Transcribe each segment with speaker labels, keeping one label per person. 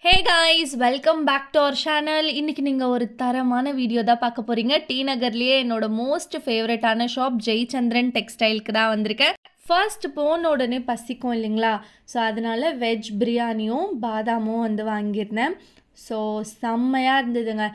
Speaker 1: Hey guys, welcome back to our channel. இன்றைக்கி நீங்கள் ஒரு தரமான வீடியோ தான் பார்க்க போகிறீங்க. டி நகர்லேயே என்னோட மோஸ்ட் ஃபேவரட்டான ஷாப் ஜெயச்சந்திரன் டெக்ஸ்டைலுக்கு தான் வந்திருக்கேன். ஃபர்ஸ்ட் போன உடனே பசிக்கும் இல்லைங்களா, ஸோ அதனால் வெஜ் பிரியாணியும் பாதாமும் வந்து வாங்கியிருந்தேன். ஸோ செம்மையாக இருந்ததுங்க.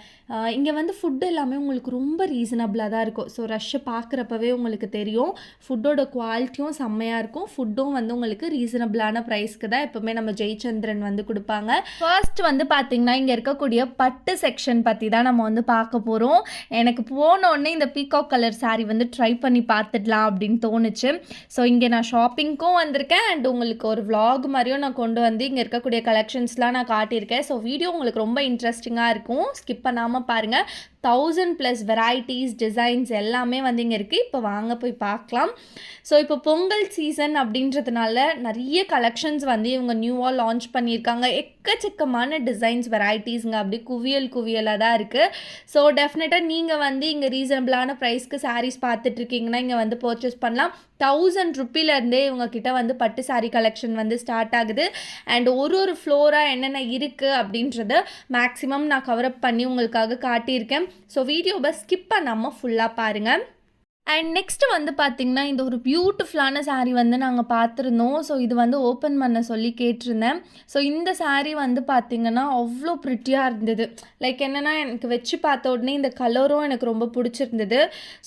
Speaker 1: இங்கே வந்து ஃபுட்டு எல்லாமே உங்களுக்கு ரொம்ப ரீசனபிளாக தான் இருக்கும். ஸோ ரஷ்ஷை பார்க்குறப்பவே உங்களுக்கு தெரியும், ஃபுட்டோட குவாலிட்டியும் செம்மையாக இருக்கும். ஃபுட்டும் வந்து உங்களுக்கு ரீசனபிளான ப்ரைஸ்க்கு தான் எப்போவுமே நம்ம ஜெயச்சந்திரன் வந்து கொடுப்பாங்க. ஃபர்ஸ்ட் வந்து பார்த்திங்கன்னா இங்கே இருக்கக்கூடிய பட்டு செக்ஷன் பற்றி தான் நம்ம வந்து பார்க்க போகிறோம். எனக்கு போனோடனே இந்த பீகாக் கலர் சாரீ வந்து ட்ரை பண்ணி பார்த்துடலாம் அப்படின்னு தோணுச்சு. ஸோ இங்கே நான் ஷாப்பிங்க்கும் வந்திருக்கேன் அண்ட் உங்களுக்கு ஒரு vlog மாதிரியும் நான் கொண்டு வந்து இங்கே இருக்கக்கூடிய கலெக்ஷன்ஸ்லாம் நான் காட்டியிருக்கேன். ஸோ வீடியோ உங்களுக்கு ரொம்ப இன்ட்ரெஸ்டிங்காக இருக்கும், ஸ்கிப் பண்ணாமல் பாருங்கள். 1000+ வெரைட்டிஸ் டிசைன்ஸ் எல்லாமே வந்து இங்கே இருக்குது. இப்போ வாங்க போய் பார்க்கலாம். ஸோ இப்போ பொங்கல் சீசன் அப்படின்றதுனால நிறைய கலெக்ஷன்ஸ் வந்து இவங்க நியூவாக லான்ச் பண்ணியிருக்காங்க. எக்கச்சக்கமான டிசைன்ஸ் வெரைட்டிஸுங்க, அப்படி குவியலாக தான் இருக்குது. ஸோ டெஃபினட்டாக நீங்கள் வந்து இங்கே ரீசனபிளான ப்ரைஸ்க்கு சாரீஸ் பார்த்துட்ருக்கீங்கன்னா இங்கே வந்து பர்ச்சேஸ் பண்ணலாம். 1000 ருப்பிலேருந்தே இவங்கக்கிட்ட வந்து பட்டு சாரீ கலெக்ஷன் வந்து ஸ்டார்ட் ஆகுது. அண்ட் ஒரு ஃப்ளோராக என்னென்ன இருக்குது அப்படின்றத மேக்ஸிமம் நான் கவரப் பண்ணி உங்களுக்காக காட்டியிருக்கேன். ஸோ வீடியோவை ஸ்கிப் பண்ணாமல் ஃபுல்லாக பாருங்கள். அண்ட் நெக்ஸ்ட்டு வந்து பார்த்திங்கன்னா இந்த ஒரு பியூட்டிஃபுல்லான சாரீ வந்து நாங்கள் பார்த்துருந்தோம். ஸோ இது வந்து ஓப்பன் பண்ண சொல்லி கேட்டிருந்தேன். ஸோ இந்த சாரீ வந்து பார்த்திங்கன்னா அவ்வளோ ப்ரிட்டியாக இருந்தது. லைக் என்னென்னா எனக்கு வச்சு பார்த்த உடனே இந்த கலரும் எனக்கு ரொம்ப பிடிச்சிருந்தது.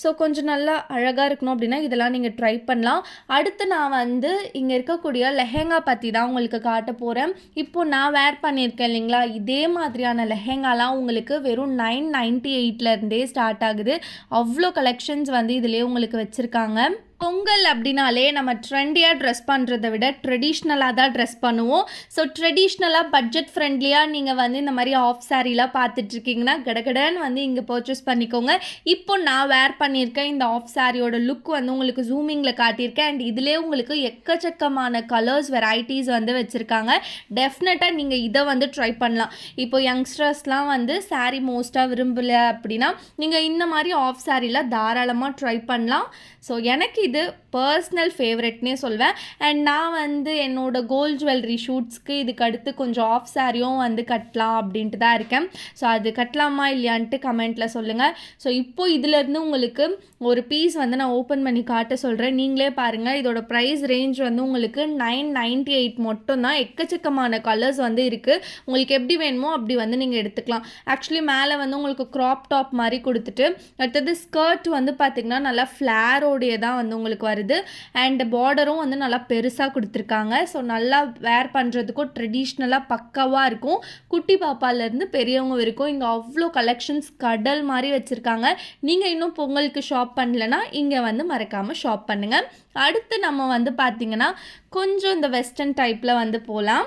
Speaker 1: ஸோ கொஞ்சம் நல்லா அழகாக இருக்கணும் அப்படின்னா இதெல்லாம் நீங்கள் ட்ரை பண்ணலாம். அடுத்து நான் வந்து இங்கே இருக்கக்கூடிய லெஹெங்கா பற்றி தான் உங்களுக்கு காட்ட போகிறேன். இப்போது நான் வேர் பண்ணியிருக்கேன் இல்லைங்களா, இதே மாதிரியான லெஹெங்காலாம் உங்களுக்கு வெறும் 998 ஸ்டார்ட் ஆகுது. அவ்வளோ கலெக்ஷன்ஸ் வந்து இதிலே உங்களுக்கு வச்சுருக்காங்க. பொங்கல் அப்படின்னாலே நம்ம ட்ரெண்டியாக ட்ரெஸ் பண்ணுறதை விட ட்ரெடிஷ்னலாக தான் ட்ரெஸ் பண்ணுவோம். ஸோ ட்ரெடிஷ்னலாக பட்ஜெட் ஃப்ரெண்ட்லியாக நீங்கள் வந்து இந்த மாதிரி ஆஃப் சாரீலாம் பார்த்துட்ருக்கீங்கன்னா கடகடன்னு வந்து இங்கே பர்ச்சேஸ் பண்ணிக்கோங்க. இப்போ நான் வேர் பண்ணியிருக்கேன் இந்த ஆஃப் சாரியோட லுக் வந்து உங்களுக்கு ஜூமிங்கில் காட்டியிருக்கேன். அண்ட் இதிலே உங்களுக்கு எக்கச்சக்கமான கலர்ஸ் வெரைட்டிஸ் வந்து வச்சுருக்காங்க. டெஃபினட்டாக நீங்கள் இதை வந்து ட்ரை பண்ணலாம். இப்போ யங்ஸ்டர்ஸ்லாம் வந்து சாரீ மோஸ்ட்டாக விரும்பலை அப்படின்னா நீங்கள் இந்த மாதிரி ஆஃப் சாரீலாம் தாராளமாக ட்ரை பண்ணலாம். ஸோ எனக்கு இது பர்சனல் ஃபேவரெட்னே சொல்வேன். அண்ட் நான் வந்து என்னோட கோல்ட் ஜுவல்லரி ஷூட்ஸ்க்கு இதுக்கு அடுத்து கொஞ்சம் ஆஃப் சாரியும் வந்து கட்டலாம் அப்படின்ட்டு தான் இருக்கேன். ஸோ அது கட்டலாமா இல்லையான்ட்டு கமெண்ட்டில் சொல்லுங்கள். ஸோ இப்போது இதிலேருந்து உங்களுக்கு ஒரு பீஸ் வந்து நான் ஓப்பன் பண்ணி காட்ட சொல்கிறேன், நீங்களே பாருங்கள். இதோட ப்ரைஸ் ரேஞ்ச் வந்து உங்களுக்கு 998 மட்டும்தான். எக்கச்சக்கமான கலர்ஸ் வந்து இருக்குது. உங்களுக்கு எப்படி வேணுமோ அப்படி வந்து நீங்கள் எடுத்துக்கலாம். ஆக்சுவலி மேலே வந்து உங்களுக்கு க்ராப் டாப் மாதிரி கொடுத்துட்டு அடுத்தது ஸ்கர்ட் வந்து பார்த்திங்கன்னா நல்லா ஃப்ளேரோடைய தான் வந்து உங்களுக்கு வருது. அண்ட் பார்டரும் வந்து நல்லா பெருசாக கொடுத்துருக்காங்க. ஸோ நல்லா வேர் பண்ணுறதுக்கும் ட்ரெடிஷ்னலாக பக்காவாக இருக்கும். குட்டி பாப்பாலேருந்து பெரியவங்க வரைக்கும் இங்கே அவ்வளோ கலெக்ஷன்ஸ் கடல் மாதிரி வச்சுருக்காங்க. நீங்கள் இன்னும் பொங்கலுக்கு ஷாப் பண்ணலைன்னா இங்கே வந்து மறக்காமல் ஷாப் பண்ணுங்கள். அடுத்து நம்ம வந்து பார்த்திங்கன்னா கொஞ்சம் இந்த வெஸ்டர்ன் டைப்பில் வந்து போகலாம்.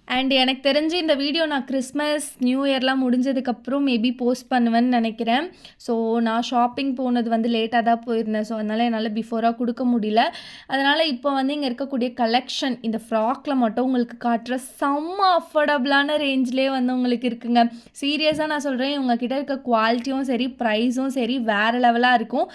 Speaker 1: அண்ட் எனக்கு தெரிஞ்சு இந்த வீடியோ நான் கிறிஸ்மஸ் நியூ இயர்லாம் முடிஞ்சதுக்கப்புறம் மேபி போஸ்ட் பண்ணுவேன்னு நினைக்கிறேன். ஸோ நான் ஷாப்பிங் போனது வந்து லேட்டாக தான் போயிருந்தேன். ஸோ அதனால் என்னால் பிஃபோராக கொடுக்க முடியல. அதனால் இப்போ வந்து இங்கே இருக்கக்கூடிய கலெக்ஷன் இந்த ஃப்ராக்கில் மட்டும் உங்களுக்கு காட்டுற செம்ம அஃபோர்டபுளான ரேஞ்சிலே வந்து உங்களுக்கு இருக்குங்க. சீரியஸாக நான் சொல்கிறேன், உங்ககிட்ட இருக்க குவாலிட்டியும் சரி ப்ரைஸும் சரி வேறு லெவலாக இருக்கும்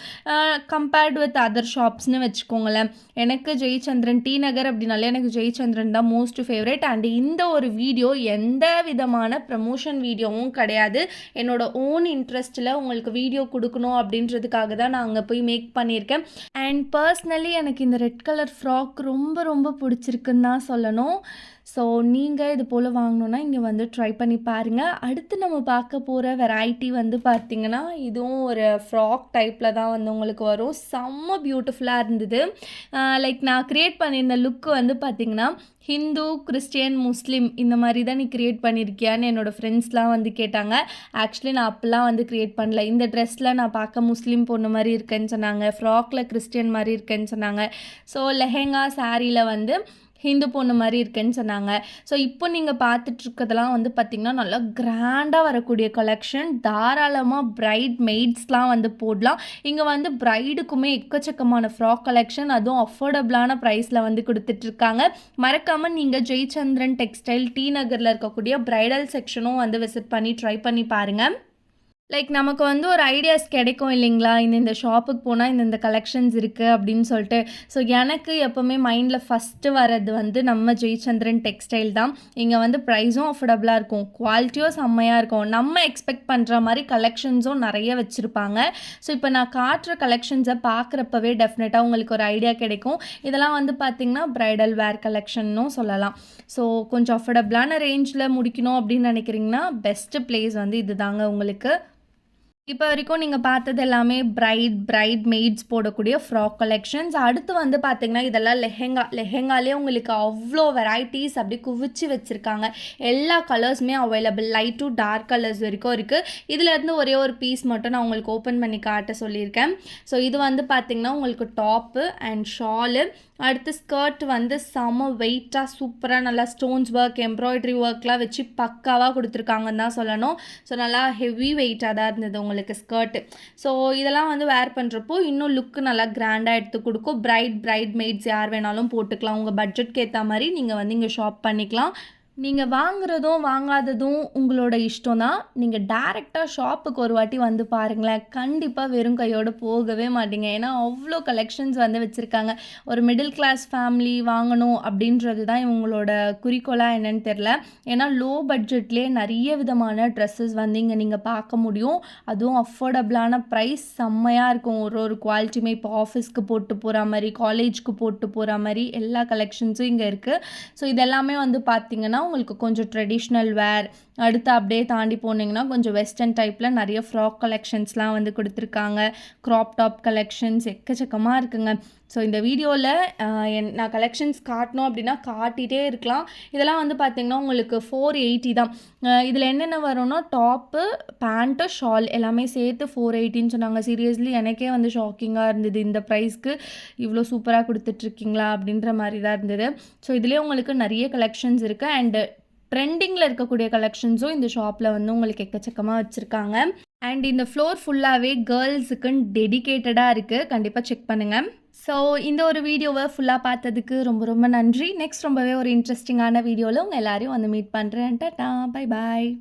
Speaker 1: கம்பேர்டு வித் அதர் ஷாப்ஸ்னு வச்சுக்கோங்களேன். எனக்கு ஜெயச்சந்திரன் டி நகர் அப்படின்னாலே எனக்கு ஜெயச்சந்திரன் தான் மோஸ்ட் ஃபேவரட். அண்ட் இந்த ஒரு வீடியோ எந்த விதமான ப்ரமோஷன் வீடியோவும் கிடையாது. என்னோட ஓன் இன்ட்ரெஸ்ட்டில் உங்களுக்கு வீடியோ கொடுக்கணும் அப்படின்றதுக்காக தான் நான் அங்கே போய் மேக் பண்ணியிருக்கேன். அண்ட் பர்சனலி எனக்கு இந்த ரெட் கலர் ஃப்ராக் ரொம்ப பிடிச்சிருக்குன்னு தான் சொல்லணும். ஸோ நீங்கள் இது போல் வாங்கணுன்னா இங்கே வந்து ட்ரை பண்ணி பாருங்கள். அடுத்து நம்ம பார்க்க போகிற வெரைட்டி வந்து பார்த்திங்கன்னா இதுவும் ஒரு ஃப்ராக் டைப்பில் தான் வந்து உங்களுக்கு வரும். செம்ம பியூட்டிஃபுல்லாக இருந்தது. லைக் நான் க்ரியேட் பண்ணியிருந்த லுக்கு வந்து பார்த்திங்கன்னா ஹிந்து, கிறிஸ்டியன், முஸ்லீம் இந்த மாதிரி தான் நீ க்ரியேட் பண்ணியிருக்கியான்னு என்னோடய ஃப்ரெண்ட்ஸ்லாம் வந்து கேட்டாங்க. ஆக்சுவலி நான் அப்போல்லாம் வந்து க்ரியேட் பண்ணல. இந்த ட்ரெஸ்ஸில் நான் பார்க்க முஸ்லீம் பொண்ணு மாதிரி இருக்கேன்னு சொன்னாங்க, ஃப்ராக்கில் கிறிஸ்டியன் மாதிரி இருக்கேன்னு சொன்னாங்க. ஸோ லெஹெங்கா சாரியில் வந்து ஹிந்து பொண்ணு மாதிரி இருக்குன்னு சொன்னாங்க. ஸோ இப்போ நீங்கள் பார்த்துட்ருக்கதெல்லாம் வந்து பார்த்திங்கன்னா நல்லா கிராண்டாக வரக்கூடிய கலெக்ஷன். தாராளமாக பிரைட் மெய்ட்ஸ்லாம் வந்து போடலாம். இங்கே வந்து பிரைடுக்குமே எக்கச்சக்கமான ஃப்ராக் கலெக்ஷன், அதுவும் அஃபோர்டபுளான ப்ரைஸில் வந்து கொடுத்துட்ருக்காங்க. மறக்காமல் நீங்கள் ஜெயச்சந்திரன் டெக்ஸ்டைல் டி நகரில் இருக்கக்கூடிய ப்ரைடல் செக்ஷனும் வந்து விசிட் பண்ணி ட்ரை பண்ணி பாருங்கள். லைக் நமக்கு வந்து ஒரு ஐடியாஸ் கிடைக்கும் இல்லைங்களா? இந்த ஷாப்புக்கு போனா இந்த கலெக்ஷன்ஸ் இருக்கு அப்படின்னு சொல்லிட்டு. ஸோ எனக்கு எப்பவுமே மைண்ட்ல ஃபர்ஸ்ட்டு வர்றது வந்து நம்ம ஜெயச்சந்திரன் டெக்ஸ்டைல் தான். இங்க வந்து ப்ரைஸும் அஃபோர்டபுளா இருக்கும். குவாலிட்டியும் செம்மையா இருக்கும். நம்ம எக்ஸ்பெக்ட் பண்ற மாரி கலெக்ஷன்ஸும் நெறைய வச்சிருப்பாங்க. ஸோ இப்போ நான் காட்டுற கலெக்ஷன்ஸை பார்க்குறப்பவே டெஃபினட்டா உங்களுக்கு ஒரு ஐடியா கிடைக்கும். இதெல்லாம் வந்து பார்த்தீங்கன்னா, பிரைடல் வேர் கலெக்ஷன்னும் சொல்லலாம். ஸோ கொஞ்சம் அஃபோர்டபுளான ரேஞ்சில முடிக்கணும் அப்படின்னு நினைக்கிறீங்கன்னா, பெஸ்ட் பிளேஸ் வந்து இதுதாங்க உங்களுக்கு. இப்போ வரைக்கும் நீங்க பார்த்தது எல்லாமே பிரைட் மெய்ட்ஸ் போடக்கூடிய ஃப்ராக் கலெக்ஷன்ஸ். அடுத்து வந்து பார்த்தீங்கன்னா, இதெல்லாம் லெஹெங்காலே உங்களுக்கு அவ்ளோ வெரைட்டீஸ் அப்படியே குவிச்சு வச்சிருக்காங்க. எல்லா கலர்ஸுமே available. Light to dark colours வரைக்கும் இருக்குது. இதிலேருந்து ஒரே ஒரு பீஸ் மட்டும் நான் உங்களுக்கு ஓப்பன் பண்ணி காட்ட சொல்லியிருக்கேன். ஸோ இது வந்து பார்த்தீங்கன்னா, உங்களுக்கு டாப்பு அண்ட் ஷாலு. அடுத்து ஸ்கர்ட் வந்து செம வெயிட்டாக சூப்பராக நல்லா ஸ்டோன்ஸ் ஒர்க், எம்ப்ராய்டரி ஒர்க்லாம் வச்சு பக்காவாக கொடுத்துருக்காங்கன்னு தான் சொல்லணும். ஸோ நல்லா ஹெவி வெயிட்டாக தான் இருந்தது உங்களுக்கு ஸ்கர்ட்டு. ஸோ இதெல்லாம் வந்து வேர் பண்ணுறப்போ இன்னும் லுக்கு நல்லா கிராண்டாக எடுத்து கொடுக்கும். பிரைட் மெய்ட்ஸ் யார் வேணாலும் போட்டுக்கலாம். உங்கள் பட்ஜெட்க்கு ஏற்ற மாதிரி நீங்கள் வந்து இங்கே ஷாப் பண்ணிக்கலாம். நீங்கள் வாங்குறதும் வாங்காததும் உங்களோட இஷ்டம் தான். நீங்கள் டைரெக்டாக ஷாப்புக்கு ஒரு வாட்டி வந்து பாருங்களேன். கண்டிப்பாக வெறும் கையோடு போகவே மாட்டீங்க. ஏன்னா அவ்வளோ கலெக்ஷன்ஸ் வந்து வச்சுருக்காங்க. ஒரு மிடில் கிளாஸ் ஃபேமிலி வாங்கணும் அப்படின்றது தான் இவங்களோட குறிக்கோளாக என்னன்னு தெரில. ஏன்னா லோ பட்ஜெட்லேயே நிறைய விதமான ட்ரெஸ்ஸஸ் வந்து இங்கே நீங்கள் பார்க்க முடியும். அதுவும் அஃபோர்டபுளான ப்ரைஸ் செம்மையாக இருக்கும். ஒரு குவாலிட்டியுமே இப்போ ஆஃபீஸ்க்கு போட்டு போகிற மாதிரி, காலேஜ்க்கு போட்டு போகிற மாதிரி எல்லா கலெக்ஷன்ஸும் இங்கே இருக்குது. ஸோ இதெல்லாமே வந்து பார்த்திங்கன்னா உங்களுக்கு கொஞ்சம் ட்ரெடிஷ்னல் வேர், அடுத்து அப்படியே தாண்டி போனீங்கன்னா கொஞ்சம் வெஸ்டர்ன் டைப்பில் நிறைய ஃப்ராக் கலெக்ஷன்ஸ்லாம் வந்து கொடுத்துருக்காங்க. க்ராப் டாப் கலெக்ஷன்ஸ் எக்கச்சக்கமாக இருக்குங்க. ஸோ இந்த வீடியோவில் நான் கலெக்ஷன்ஸ் காட்டணும் அப்படின்னா காட்டிகிட்டே இருக்கலாம். இதெல்லாம் வந்து பார்த்திங்கன்னா உங்களுக்கு 480 தான். இதில் என்னென்ன வரும்னா டாப்பு, பேண்ட்டு, ஷால் எல்லாமே சேர்த்து 480ன்னு சொன்னாங்க. சீரியஸ்லி எனக்கே வந்து ஷாக்கிங்காக இருந்தது. இந்த ப்ரைஸ்க்கு இவ்வளோ சூப்பராக கொடுத்துட்ருக்கீங்களா அப்படின்ற மாதிரி தான் இருந்தது. ஸோ இதுலேயே உங்களுக்கு நிறைய கலெக்ஷன்ஸ் இருக்குது. அண்டு ட்ரெண்டிங்கில் இருக்கக்கூடிய கலெக்ஷன்ஸும் இந்த ஷாப்பில் வந்து உங்களுக்கு எக்கச்சக்கமாக வச்சுருக்காங்க. அண்ட் இந்த ஃப்ளோர் ஃபுல்லாகவே கேர்ள்ஸுக்குன்னு டெடிகேட்டடாக இருக்குது. கண்டிப்பாக செக் பண்ணுங்கள். ஸோ இந்த ஒரு வீடியோவை ஃபுல்லாக பார்த்ததுக்கு ரொம்ப ரொம்ப நன்றி. நெக்ஸ்ட் ரொம்பவே ஒரு இன்ட்ரெஸ்டிங்கான வீடியோவில் உங்கள் எல்லாரையும் வந்து மீட் பண்ணுறேன். Tata, bye bye.